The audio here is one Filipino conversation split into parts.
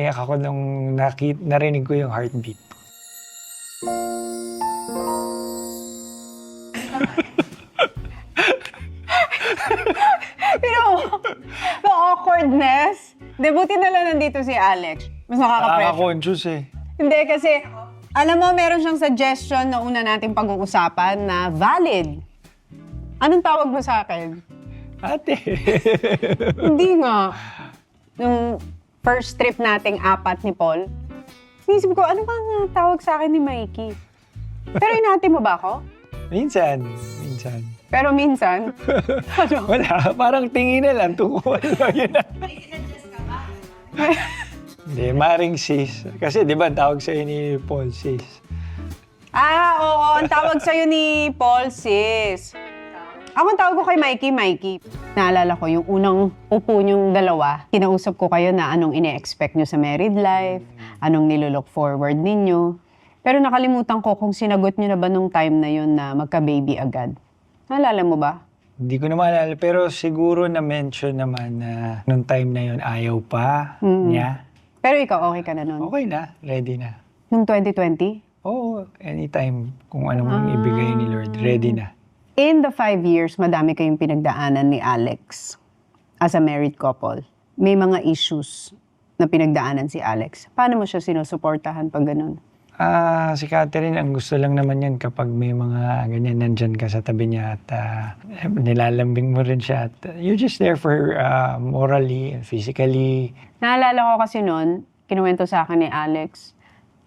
Iyak ako nung narinig ko yung heartbeat. Pero, the awkwardness. Buti na lang nandito si Alex. Mas nakaka-pressure. Nakaka-conscious eh. Hindi, kasi, alam mo, meron siyang suggestion na una nating pag-uusapan na valid. Anong tawag mo sa akin? Ate. Hindi nga. Nung first trip nating 4 ni Paul, inisip ko, ano bang tawag sa akin ni Mikey? Pero inati mo ba ako? Minsan. Pero minsan, ano? Wala, parang tingin na lang, tungkol lang yun. Hindi, maring sis. Kasi di ba, ang tawag sa'yo ni Paul, sis. Oo, ang tawag sa'yo ni Paul, sis. Ako ang tawag ko kay Mikey. Naalala ko, yung unang upo niyong dalawa, kinausap ko kayo na anong ine-expect niyo sa married life, anong nilolook forward ninyo. Pero nakalimutan ko kung sinagot niyo na ba nung time na yun na magka-baby agad. Naalala mo ba? Hindi ko na maalala, pero siguro na-mention naman na nung time na yun, ayaw pa niya. Pero ikaw, okay ka na nun? Okay na, ready na. Nung 2020? Oo, anytime kung ano mong ibigay ni Lord, ready na. In the 5 years, madami kayong pinagdaanan ni Alex as a married couple. May mga issues na pinagdaanan si Alex. Paano mo siya sinusuportahan pag ganun? Si Catherine, ang gusto lang naman yan kapag may mga ganyan, nandyan ka sa tabi niya at nilalambing mo rin siya. At you're just there for morally and physically. Naalala ko kasi noon, kinuwento sa akin ni Alex,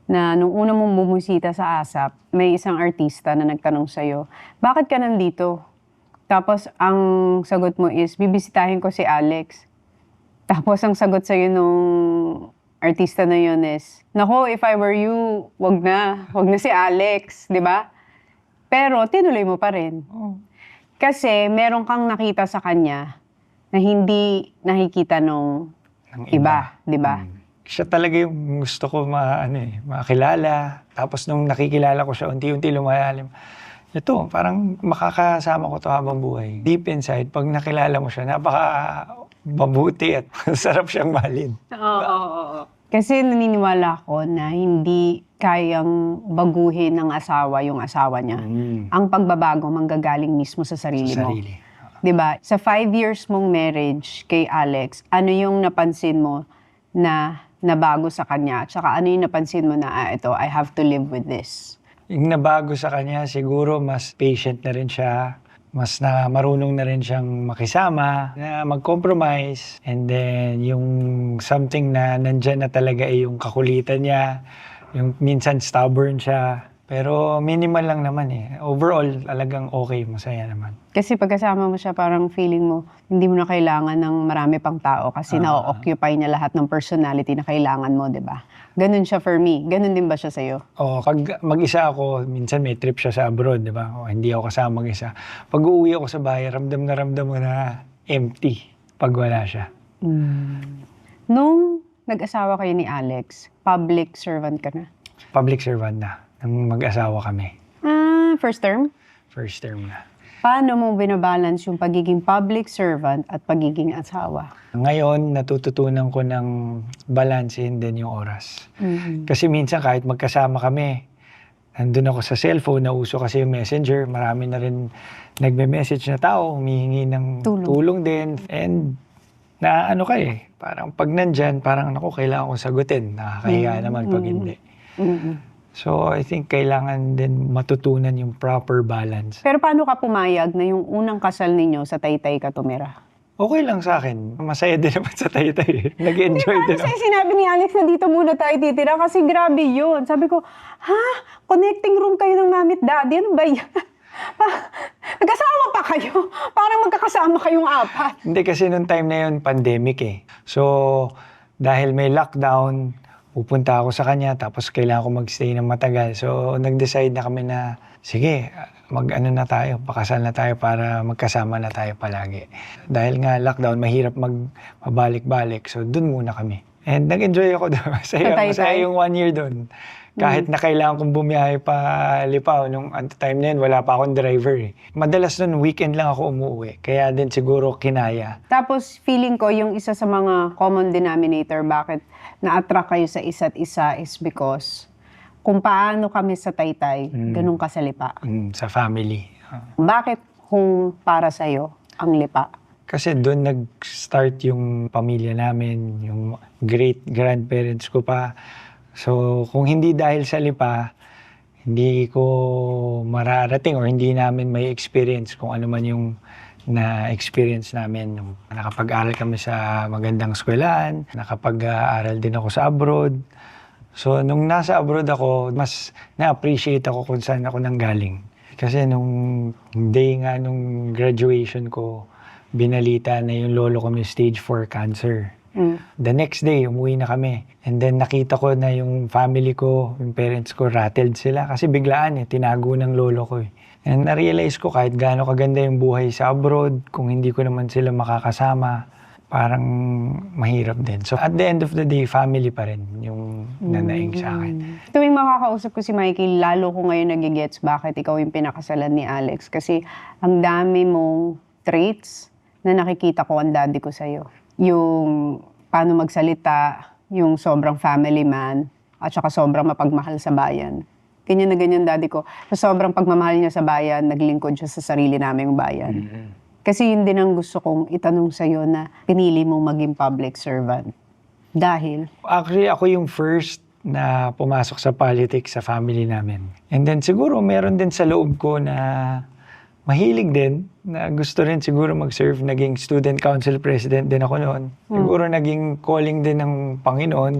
na nung una mong bumusita sa ASAP, may isang artista na nagtanong sa'yo, bakit ka nandito? Tapos ang sagot mo is, bibisitahin ko si Alex. Tapos ang sagot sa'yo nung artista na yun is, nako, if I were you, wag na si Alex, di ba? Pero tinuloy mo pa rin. Oh. Kasi meron kang nakita sa kanya na hindi nakikita nung iba, di ba? Siya talaga yung gusto ko makilala. Tapos nung nakikilala ko siya, unti-unti lumalalim. Ito, parang makakasama ko to habang buhay. Deep inside, pag nakilala mo siya, mabuti at sarap siyang mahalin. Oo. Kasi naniniwala ako na hindi kayang baguhin ng asawa yung asawa niya. Ang pagbabago manggagaling mismo sa sarili mo. 'Di ba? Sa 5 years mong marriage kay Alex, ano yung napansin mo na nabago sa kanya? Tsaka ano yung napansin mo na, ito, I have to live with this? Yung nabago sa kanya, siguro mas patient na rin siya. Mas marunong na rin siyang makisama, na mag-compromise. And then, yung something na nandyan na talaga yung kakulitan niya. Yung minsan stubborn siya. Pero minimal lang naman eh. Overall, talagang okay, masaya naman. Kasi pagkasama mo siya, parang feeling mo, hindi mo na kailangan ng marami pang tao kasi na-occupy niya lahat ng personality na kailangan mo, di ba? Ganun siya for me. Ganun din ba siya sa'yo? Pag mag-isa ako, minsan may trip siya sa abroad, di ba? Hindi ako kasama mag-isa. Pag uuwi ako sa bahay, ramdam mo na empty pag wala siya. Nung nag-asawa kayo ni Alex, public servant ka na? Public servant na. Nung mag-asawa kami. First term? First term na. Paano mo binabalance yung pagiging public servant at pagiging asawa? Ngayon, natututunan ko ng balansehin din yung oras. Kasi minsan kahit magkasama kami, nandun ako sa cellphone, nauso kasi yung messenger, marami na rin nagme-message na tao, humihingi ng tulong din. And parang pag nandyan, parang kailangan kong sagutin. Nakakahiya naman pag hindi. So, I think kailangan din matutunan yung proper balance. Pero paano ka pumayag na yung unang kasal ninyo sa Taytay ka tumira? Okay lang sa akin. Masaya din naman sa Taytay. Nag-enjoy din Kasi ako. sinabi ni Alex na dito muna tayo titira kasi grabe yun. Sabi ko, connecting room kayo ng mami at daddy? Ano ba yan? Nagkasama pa kayo? Parang magkakasama kayong 4. Hindi kasi nung time na yun, pandemic eh. So, dahil may lockdown, pupunta ako sa kanya, tapos kailangan ko magstay ng matagal. So, nag-decide na kami na, sige, na tayo, pakasal na tayo para magkasama na tayo palagi. Dahil nga lockdown, mahirap mabalik-balik. So, dun muna kami. And nag-enjoy ako doon. Masaya yung 1 year doon. Kahit na kailangan kong bumiyahe pa Lipaw, nung at the time na yun, wala pa akong driver eh. Madalas nun, weekend lang ako umuwi. Kaya din siguro kinaya. Tapos feeling ko yung isa sa mga common denominator bakit na-attract kayo sa isa't isa is because kung paano kami sa Taytay, ganun ka sa Lipa. Sa family. Bakit kung para sa'yo ang Lipa? Kasi doon nag-start yung pamilya namin, yung great-grandparents ko pa. So, kung hindi dahil sa Lipa, hindi ko mararating or hindi namin may experience kung ano man yung na-experience namin. Nung nakapag-aral kami sa magandang eskwelahan, nakapag-aral din ako sa abroad. So, nung nasa abroad ako, mas na-appreciate ako kung saan ako nanggaling. Kasi nung day nga nung graduation ko, binalita na yung lolo ko may stage 4 cancer. The next day, umuwi na kami. And then nakita ko na yung family ko, yung parents ko, rattled sila. Kasi biglaan tinago ng lolo ko eh. And na-realize ko kahit gaano kaganda yung buhay sa abroad, kung hindi ko naman sila makakasama, parang mahirap din. So at the end of the day, family pa rin yung nanaing sa akin. Tuwing makakausap ko si Mikey, lalo ko ngayon nagigets bakit ikaw yung pinakasalan ni Alex. Kasi ang dami mong traits na nakikita ko ang daddy ko sa'yo. Yung paano magsalita, yung sobrang family man, at saka sobrang mapagmahal sa bayan. Ganyan na ganyan daddy ko. Sa sobrang pagmamahal niya sa bayan, naglingkod siya sa sarili naming bayan. Kasi yun din ang gusto kong itanong sa'yo na pinili mong maging public servant. Dahil? Actually, ako yung first na pumasok sa politics sa family namin. And then siguro meron din sa loob ko na mahilig din, na gusto rin siguro mag-serve. Naging student council president din ako noon. Siguro naging calling din ng Panginoon.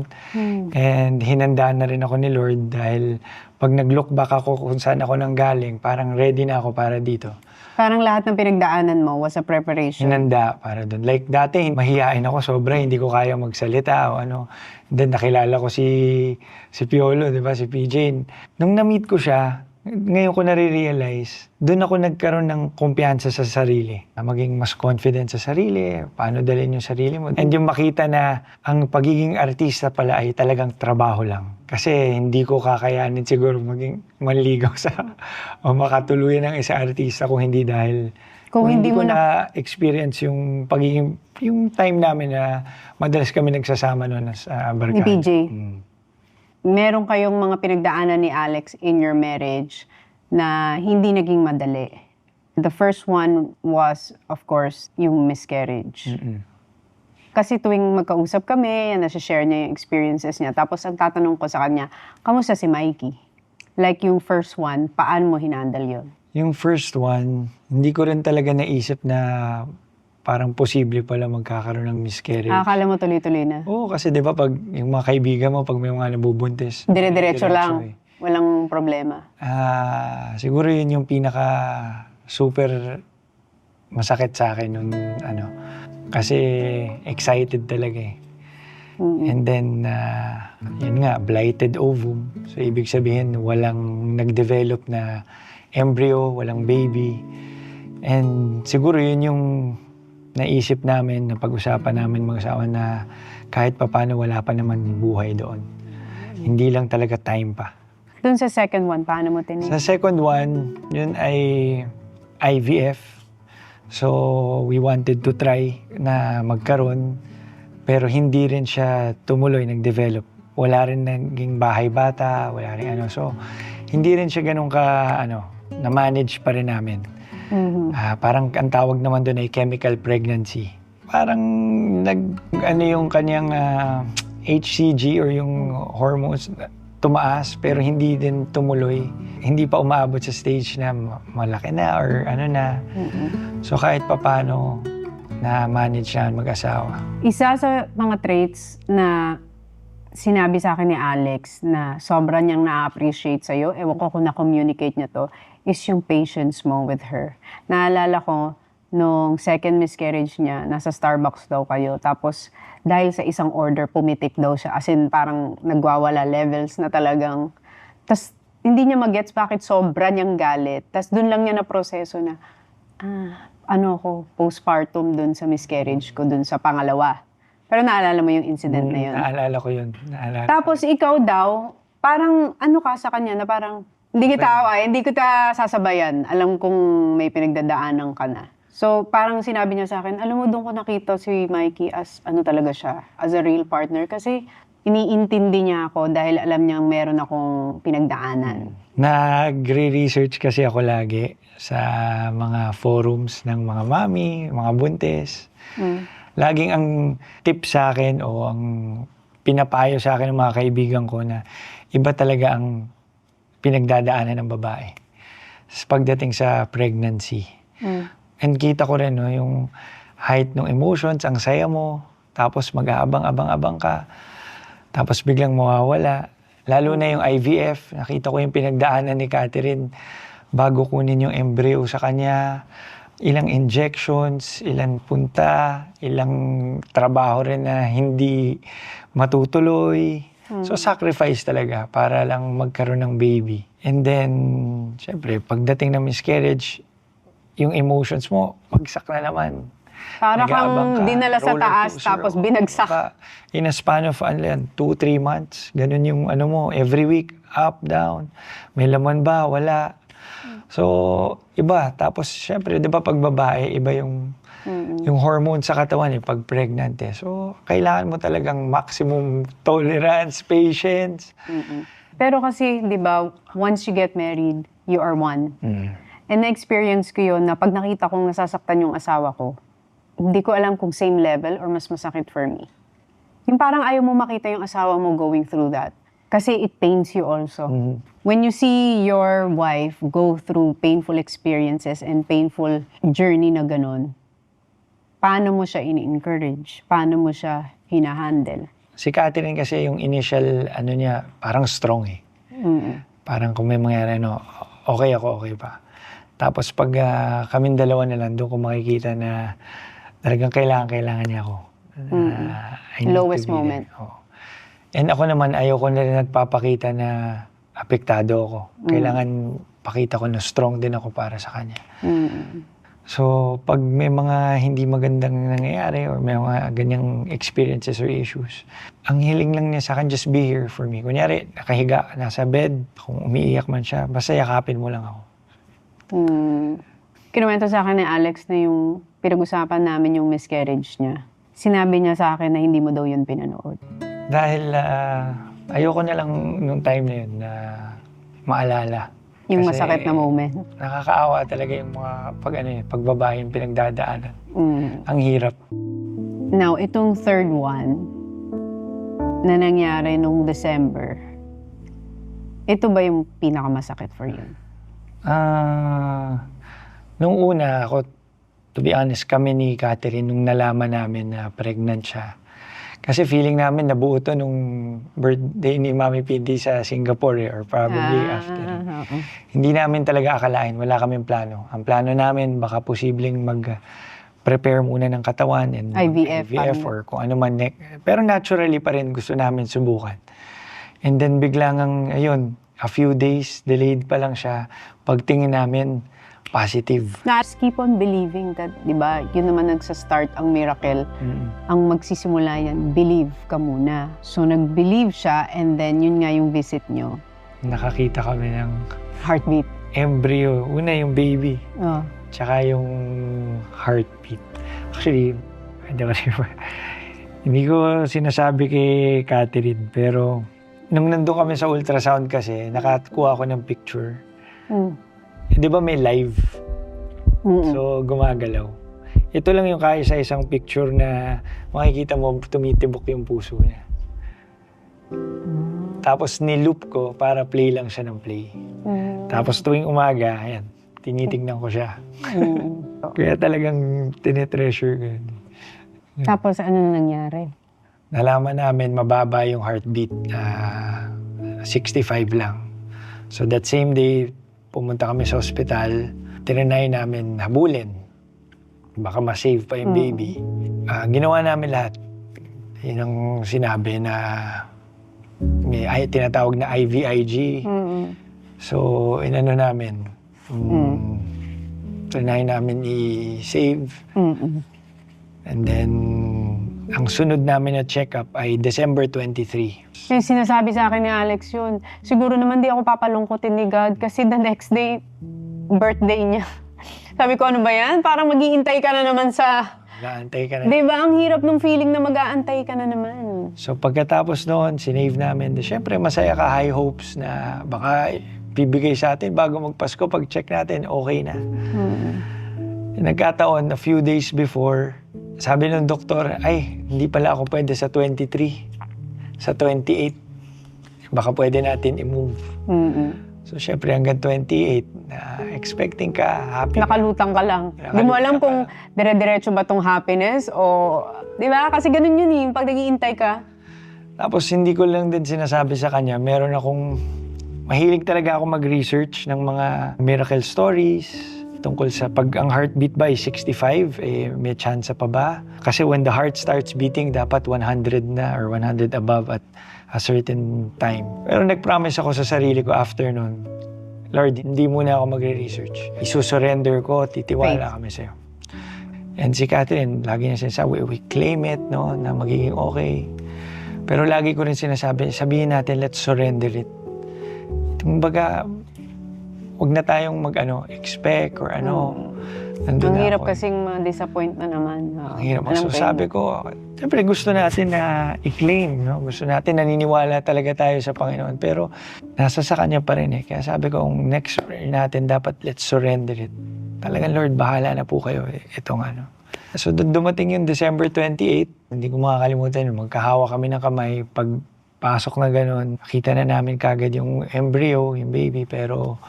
And hinandaan na rin ako ni Lord dahil pag nag-look back ako kung saan ako nanggaling, parang ready na ako para dito. Parang lahat ng pinagdaanan mo was a preparation. Hinanda para doon. Like dati, mahihain ako sobra, hindi ko kaya magsalita o ano. Then nakilala ko si Piolo, di ba, si PJ. Nung na-meet ko siya, ngayon ko nare-realize, doon ako nagkaroon ng kumpiyansa sa sarili. Maging mas confident sa sarili, paano dalhin yung sarili mo. And yung makita na ang pagiging artista pala ay talagang trabaho lang. Kasi hindi ko kakayanin siguro maging manligaw sa o makatuluyan ng isang artista kung hindi dahil Kung hindi ko mo na-experience yung pagiging, yung time namin na madalas kami nagsasama noon sa barkada. Ni PJ. Meron kayong mga pinagdaanan ni Alex in your marriage na hindi naging madali. The first one was, of course, yung miscarriage. Kasi tuwing magkausap kami, nasa-share niya yung experiences niya. Tapos ang tatanong ko sa kanya, kamusta si Mikey? Like yung first one, paano mo hinandle yun? Yung first one, hindi ko rin talaga naisip na parang posible pala magkakaroon ng miscarriage. Akala mo tuloy-tuloy na? Oo, kasi di ba pag yung mga kaibigan mo, pag may mga nabubuntis, Dire-diretso lang. Walang problema. Siguro yun yung pinaka super masakit sa akin nung ano. Kasi excited talaga eh. And then, yun nga, blighted ovum. So, ibig sabihin, walang nag-develop na embryo, walang baby. And siguro yun yung naisip namin, na pag-usapan namin mag-asawa na kahit papano wala pa naman buhay doon. Hindi lang talaga time pa. Doon sa second one, paano mo tinignan? Sa second one, yun ay IVF. So, we wanted to try na magkaroon, pero hindi rin siya tumuloy, nag-develop. Wala rin naging bahay bata, wala rin ano. So, hindi rin siya ganun na-manage pa rin namin. Parang ang tawag naman doon ay chemical pregnancy. Parang yung kanyang HCG or yung hormones tumaas pero hindi din tumuloy. Hindi pa umaabot sa stage na malaki na or ano na. So kahit papano na-manage siya mag-asawa. Isa sa mga traits na sinabi sa akin ni Alex na sobrang niyang na-appreciate sa'yo, ewan ko kung na-communicate niya to, is yung patience mo with her. Naalala ko, nung second miscarriage niya, nasa Starbucks daw kayo. Tapos, dahil sa isang order, pumitik daw siya. As in, parang nagwawala levels na talagang... Tapos, hindi niya magets bakit sobra niyang galit. Tapos, dun lang niya na proseso na, postpartum dun sa miscarriage ko, dun sa pangalawa. Pero naalala mo yung incident na yun? Naalala ko yun. Tapos, ikaw daw, parang ano ka sa kanya na parang, hindi kita sasabayan. Alam kong may pinagdadaanan ka na. So, parang sinabi niya sa akin, alam mo, doon ko nakita si Mikey as ano talaga siya, as a real partner. Kasi iniintindi niya ako dahil alam niyang meron akong pinagdaanan. Nagre-research kasi ako lagi sa mga forums ng mga mami, mga buntis. Laging ang tip sa akin o ang pinapayo sa akin ng mga kaibigan ko na iba talaga ang pinagdadaanan ng babae pagdating sa pregnancy. And kita ko rin, no, yung height ng emotions, ang saya mo, tapos mag-aabang-abang-abang ka, tapos biglang mawawala. Lalo na yung IVF, nakita ko yung pinagdaanan ni Catherine bago kunin yung embryo sa kanya. Ilang injections, ilang punta, ilang trabaho rin na hindi matutuloy. So sacrifice talaga para lang magkaroon ng baby. And then, syempre, pagdating ng miscarriage, yung emotions mo, bagsak na naman. Para Nag-aabang kang ka, dinala sa roller taas coaster, tapos binagsak. In a span of 2-3 months, ganun yung ano mo, every week, up, down. May laman ba? Wala. So, iba. Tapos, syempre, di ba pag babae, iba yung hormone sa katawan pag pregnant So, kailangan mo talagang maximum tolerance, patience. Pero kasi, di ba, once you get married, you are one. And na-experience ko yun na pag nakita kong nasasaktan yung asawa ko, hindi ko alam kung same level or mas masakit for me. Yung parang ayaw mo makita yung asawa mo going through that. Kasi it pains you also. When you see your wife go through painful experiences and painful journey na ganun, paano mo siya ini-encourage? Paano mo siya hinahandle? Si Catherine kasi yung initial, niya, parang strong Parang kung may mangyari, okay ako, okay pa. Tapos pag kaming dalawa na lang, doon ko makikita na talagang kailangan niya ako. Lowest moment. And ako naman, ayoko na rin nagpapakita na apektado ako. Kailangan pakita ko na strong din ako para sa kanya. So, pag may mga hindi magandang nangyayari or may mga ganyang experiences or issues, ang hiling lang niya sa akin, just be here for me. Kunyari, nakahiga, nasa bed, kung umiiyak man siya, basta yakapin mo lang ako. Kinuwento sa akin ni Alex na yung pinag-usapan namin yung miscarriage niya. Sinabi niya sa akin na hindi mo daw yun pinanood. Dahil ayoko na lang nung time na yun na maalala. Yung Kasi masakit na moment. Nakakaawa talaga yung mga pagbabae yung pinagdadaanan. Ang hirap. Now, itong third one na nangyari nung December, ito ba yung pinakamasakit for you? Nung una ako, to be honest, kami ni Catherine nung nalaman namin na pregnant siya. Kasi feeling namin nabuo to nung birthday ni Mami Pindy sa Singapore or probably after. Hindi namin talaga akalain, wala kaming plano. Ang plano namin, baka posibleng mag-prepare muna ng katawan and IVF or kung ano man. Pero naturally pa rin gusto namin subukan. And then biglang ayun, a few days delayed pa lang siya. Pagtingin namin, positive. Just keep on believing that, di ba, yun naman nagsa-start ang miracle. Ang magsisimula yan, believe ka muna. So, nag-believe siya and then yun nga yung visit nyo. Nakakita kami ng Heartbeat. embryo. Una yung baby. Oh. Tsaka yung heartbeat. Actually, hindi ko sinasabi kay Catherine, pero nung nandun kami sa ultrasound kasi, nakakuha ako ng picture. Di ba may live? So, gumagalaw. Ito lang yung kaisa-isang picture na makikita mo tumitibok yung puso niya. Tapos niloop ko para play lang siya ng play. Tapos tuwing umaga, ayan, tinitignan ko siya. Kaya talagang tinetreasure ko yun. Tapos ano nangyari? Nalaman namin mababa yung heartbeat, 65 lang. So that same day, pumunta kami sa ospital, tinanay namin habulin. Baka ma-save pa yung baby. Ginawa namin lahat. Yun ang sinabi na may tinatawag na IVIG. So, inano namin. Tinanay namin i-save. And then, Ang sunod namin na check-up ay December 23. Yung sinasabi sa akin ni Alex yun, siguro naman di ako papalungkotin ni God kasi the next day, birthday niya. Sabi ko, ano ba yan? Parang mag-iintay ka na naman sa... Mag-aantay ka na. Di ba? Ang hirap ng feeling na mag-aantay ka na naman. So pagkatapos noon, sinave namin. Siyempre masaya ka, high hopes na baka bibigay sa atin bago magpasko. Pag check natin, okay na. Nagkataon, a few days before, sabi ng doktor, ay, hindi pala ako pwede sa 23. Sa 28. Baka pwede natin i-move. So, syempre, hanggang 28, expecting ka, happy. Nakalutang ka lang. Di mo alam kung dire-diretso ba tong happiness o... Di ba? Kasi ganun yun eh, pag nag-iintay ka. Tapos, hindi ko lang din sinasabi sa kanya, meron akong... Mahilig talaga ako mag-research ng mga miracle stories, tungkol sa pag ang heartbeat ba ay 65, may chance pa ba? Kasi when the heart starts beating, dapat 100 na or 100 above at a certain time. Pero nag-promise ako sa sarili ko after nun, Lord, hindi muna ako magre-research. Isusurrender ko, titiwala kami sa'yo. And si Catherine, lagi niya sinasabi, we claim it, no, na magiging okay. Pero lagi ko rin sinasabi, sabihin natin, let's surrender it. Kumbaga, huwag na tayong expect or Nandun Ang na hirap ako. kasing ma-disappoint na naman. Ang hirap. Alam So ko sabi yun. ko, siyempre gusto natin na i-claim, no? Gusto natin, naniniwala talaga tayo sa Panginoon. Pero nasa sa Kanya pa rin eh. Kaya sabi ko, ang next prayer natin, dapat let's surrender it. Talagang Lord, bahala na po kayo. Itong So dumating yung December 28, hindi ko makakalimutan yun. Magkahawa kami ng kamay. Pagpasok na ganun, nakita na namin kagad yung embryo, yung baby. Pero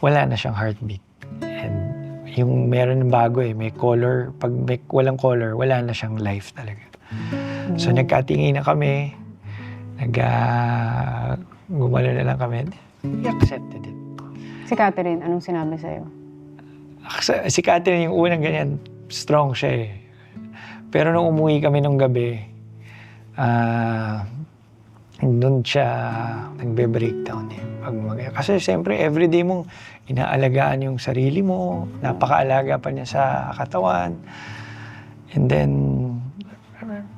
wala na siyang heartbeat. And yung meron ng bago may color. Pag may walang color, wala na siyang life talaga. So nagkatingin na kami, gumalo na lang kami. We accepted it. Si Catherine, anong sinabi sa'yo? Si Catherine, yung unang ganyan, strong siya eh. Pero nung umuwi kami nung gabi, doon siya nagbe-breakdown eh. Kasi siyempre, everyday mong inaalagaan yung sarili mo, napakaalaga pa niya sa katawan. And then,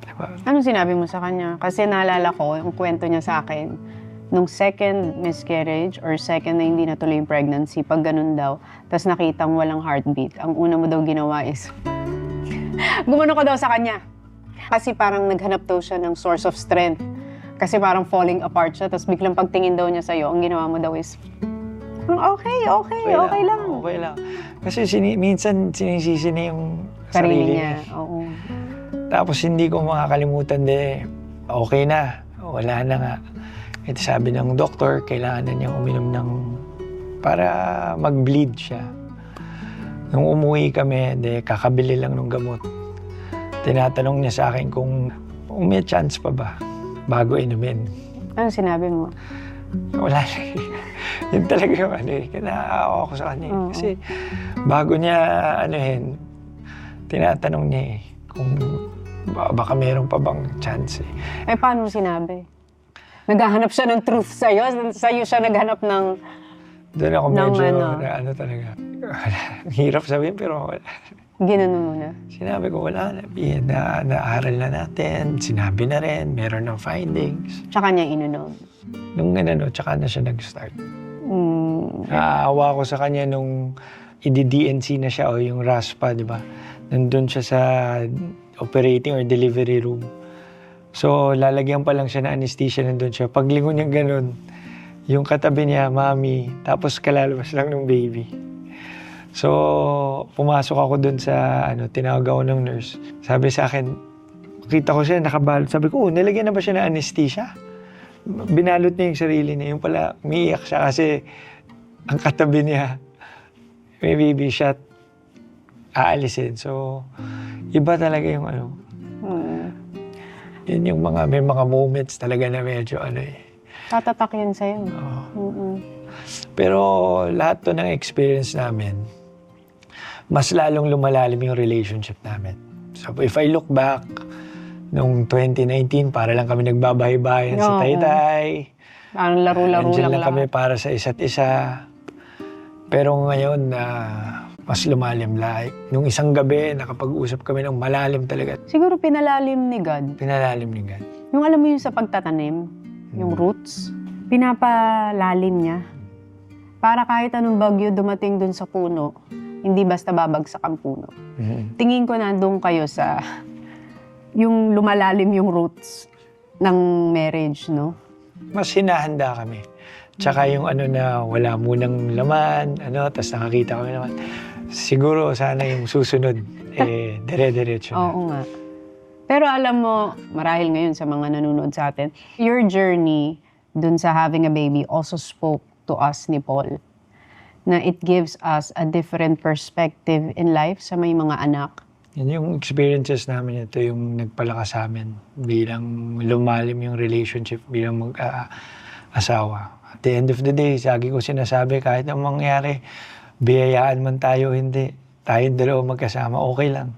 diba? Anong sinabi mo sa kanya? Kasi naalala ko, yung kwento niya sa akin, nung second miscarriage or second na hindi natuloy yung pregnancy, pag ganun daw, tapos nakitang walang heartbeat, ang una mo daw ginawa is, gumano ka daw sa kanya. Kasi parang naghanap daw siya ng source of strength. Kasi parang falling apart siya, tapos biglang pagtingin daw niya sa'yo, ang ginawa mo daw is, okay lang. Okay lang. Kasi minsan sinisisi na yung Sarili niya, oo. Tapos hindi ko makakalimutan okay na, wala na nga. Ito sabi ng doktor, kailangan na niyang uminom para mag-bleed siya. Nung umuwi kami, kakabili lang ng gamot. Tinatanong niya sa akin kung may chance pa ba bago inumin. Anong sinabi mo? Wala na. Yun talaga yung kinaawa ko sa kanya. Kasi bago niya tinatanong niya kung baka meron pa bang chance eh. Paano mo sinabi? Naghahanap siya ng truth sa'yo? Sa'yo siya naghanap ng... Doon ako medyo talaga. Hirap sabihin pero wala. Ginano mo na? Sinabi ko wala na. Naaral na natin. Sinabi na rin. Meron ng findings. Tsaka niya inunom? Nung tsaka na siya nag-start. Naawa ko sa kanya nung i-DNC na siya o yung RASPA, di ba? Nandun siya sa operating or delivery room. So, lalagyan pa lang siya na anesthesia, nandun siya. Paglingon niya ganun, yung katabi niya, mami, tapos kalalabas lang ng baby. So, pumasok ako dun sa, tinawag ako ng nurse. Sabi sa akin, kita ko siya, nakabalot. Sabi ko, nilagyan na ba siya ng anesthesia? Binalot niya yung sarili niya. Yung pala, umiiyak siya kasi ang katabi niya, may baby shot, aalisin. So, iba talaga yung yun yung may mga moments talaga na medyo Tatatak yan sa'yo. Pero lahat to ng experience namin, mas lalong lumalalim yung relationship namin. So if I look back, nung 2019, para lang kami nagbabahay-bahayan sa Taytay. Parang laro-laro Nandiyan lang kami para sa isa't isa. Pero ngayon, mas lumalim. Like, nung isang gabi, nakapag-usap kami ng malalim talaga. Siguro pinalalim ni God. Pinalalim ni God. Yung alam mo yung sa pagtatanim, yung roots, pinapalalim niya. Para kahit anong bagyo dumating dun sa puno, hindi basta babagsak ang puno. Tingin ko nandun kayo sa yung lumalalim yung roots ng marriage, no? Mas hinahanda kami. Tsaka yung ano na wala munang laman, tas nakakita kami naman. Siguro sana yung susunod, dire-diretso na. Oo nga. Pero alam mo, marahil ngayon sa mga nanonood sa atin, your journey dun sa having a baby also spoke to us ni Paul na it gives us a different perspective in life sa may mga anak. Yan yung experiences namin, ito yung nagpalakas sa amin bilang lumalim yung relationship bilang mag-asawa. At the end of the day, lagi ko sinasabi, kahit ang mangyari, biyayaan man tayo, hindi. Tayong dalawa magkasama, okay lang.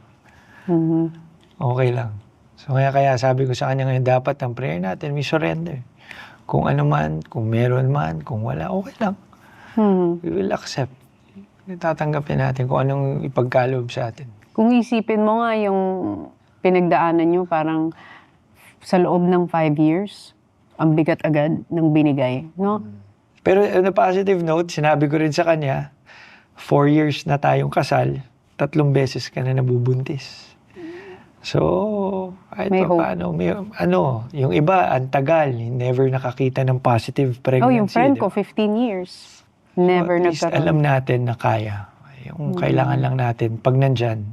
Okay lang. So kaya sabi ko sa kanya ngayon, dapat ang prayer natin, we surrender. Kung ano man, kung meron man, kung wala, okay lang. We will accept. Tatanggapin natin kung anong ipagkaloob sa atin. Kung isipin mo nga yung pinagdaanan nyo, parang sa loob ng 5 years, ang bigat agad ng binigay, no? Pero on a positive note, sinabi ko rin sa kanya, 4 years na tayong kasal, 3 beses ka na nabubuntis. So, kahit May hope. paano, yung iba, ang tagal, never nakakita ng positive pregnancy. yung friend ko, diba? 15 years. Never At least nagkaroon. alam natin na kaya. Yung kailangan lang natin, pag nandyan,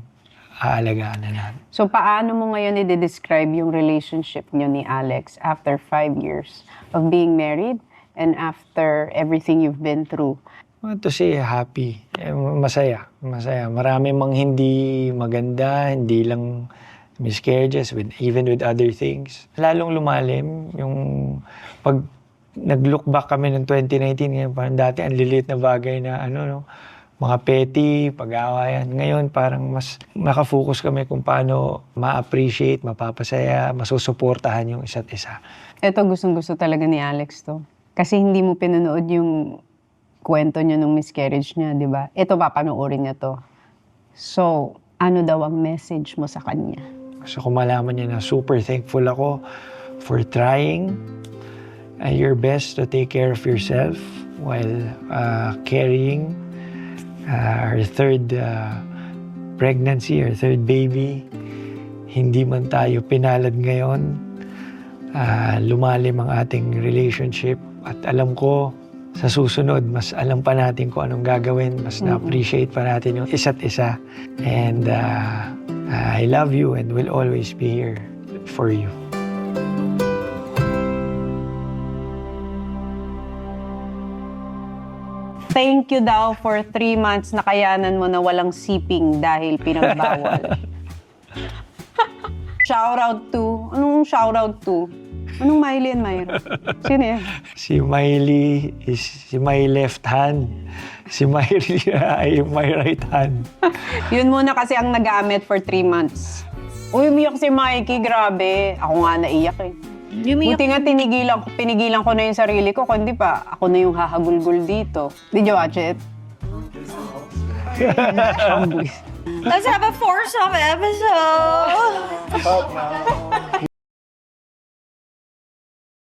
aalagaan na natin. So, paano mo ngayon i-describe yung relationship niyo ni Alex after 5 years of being married and after everything you've been through? To say happy, masaya. Marami mang hindi maganda, hindi lang miscarriages, even with other things. Lalong lumalim yung pag nag-look back kami ng 2019, ngayon parang dati ang liliit na bagay na mga petty, pag-aawayan. Ngayon parang mas nakafocus kami kung paano ma-appreciate, mapapasaya, masusuportahan yung isa't isa. Ito gustong-gusto talaga ni Alex to. Kasi hindi mo pinanood yung kwento niya nung miscarriage niya, di ba? Ito papanoorin niya to. So, ano daw ang message mo sa kanya? Gusto ko malaman niya na super thankful ako for trying your best to take care of yourself while carrying our third pregnancy, our third baby. Hindi man tayo pinalad ngayon, lumalim ang ating relationship at alam ko sa susunod, mas alam pa natin kung anong gagawin, mas na-appreciate pa natin yung isa't isa. And I love you and will always be here for you. Thank you daw for 3 months na kayanan mo na walang siping dahil pinagbawal. Shoutout to, anong shoutout to? Anong Miley and Myra? Sino yan? Si Miley is si my left hand. Si Miley ay my right hand. Yun muna kasi ang nagamit for 3 months. Uy, umiyak si Mikey, grabe. Ako nga naiyak eh. Buti nga pinigilan ko na yung sarili ko, kundi pa ako na yung hahagulgul dito. Did you watch it? Let's have a foursome episode.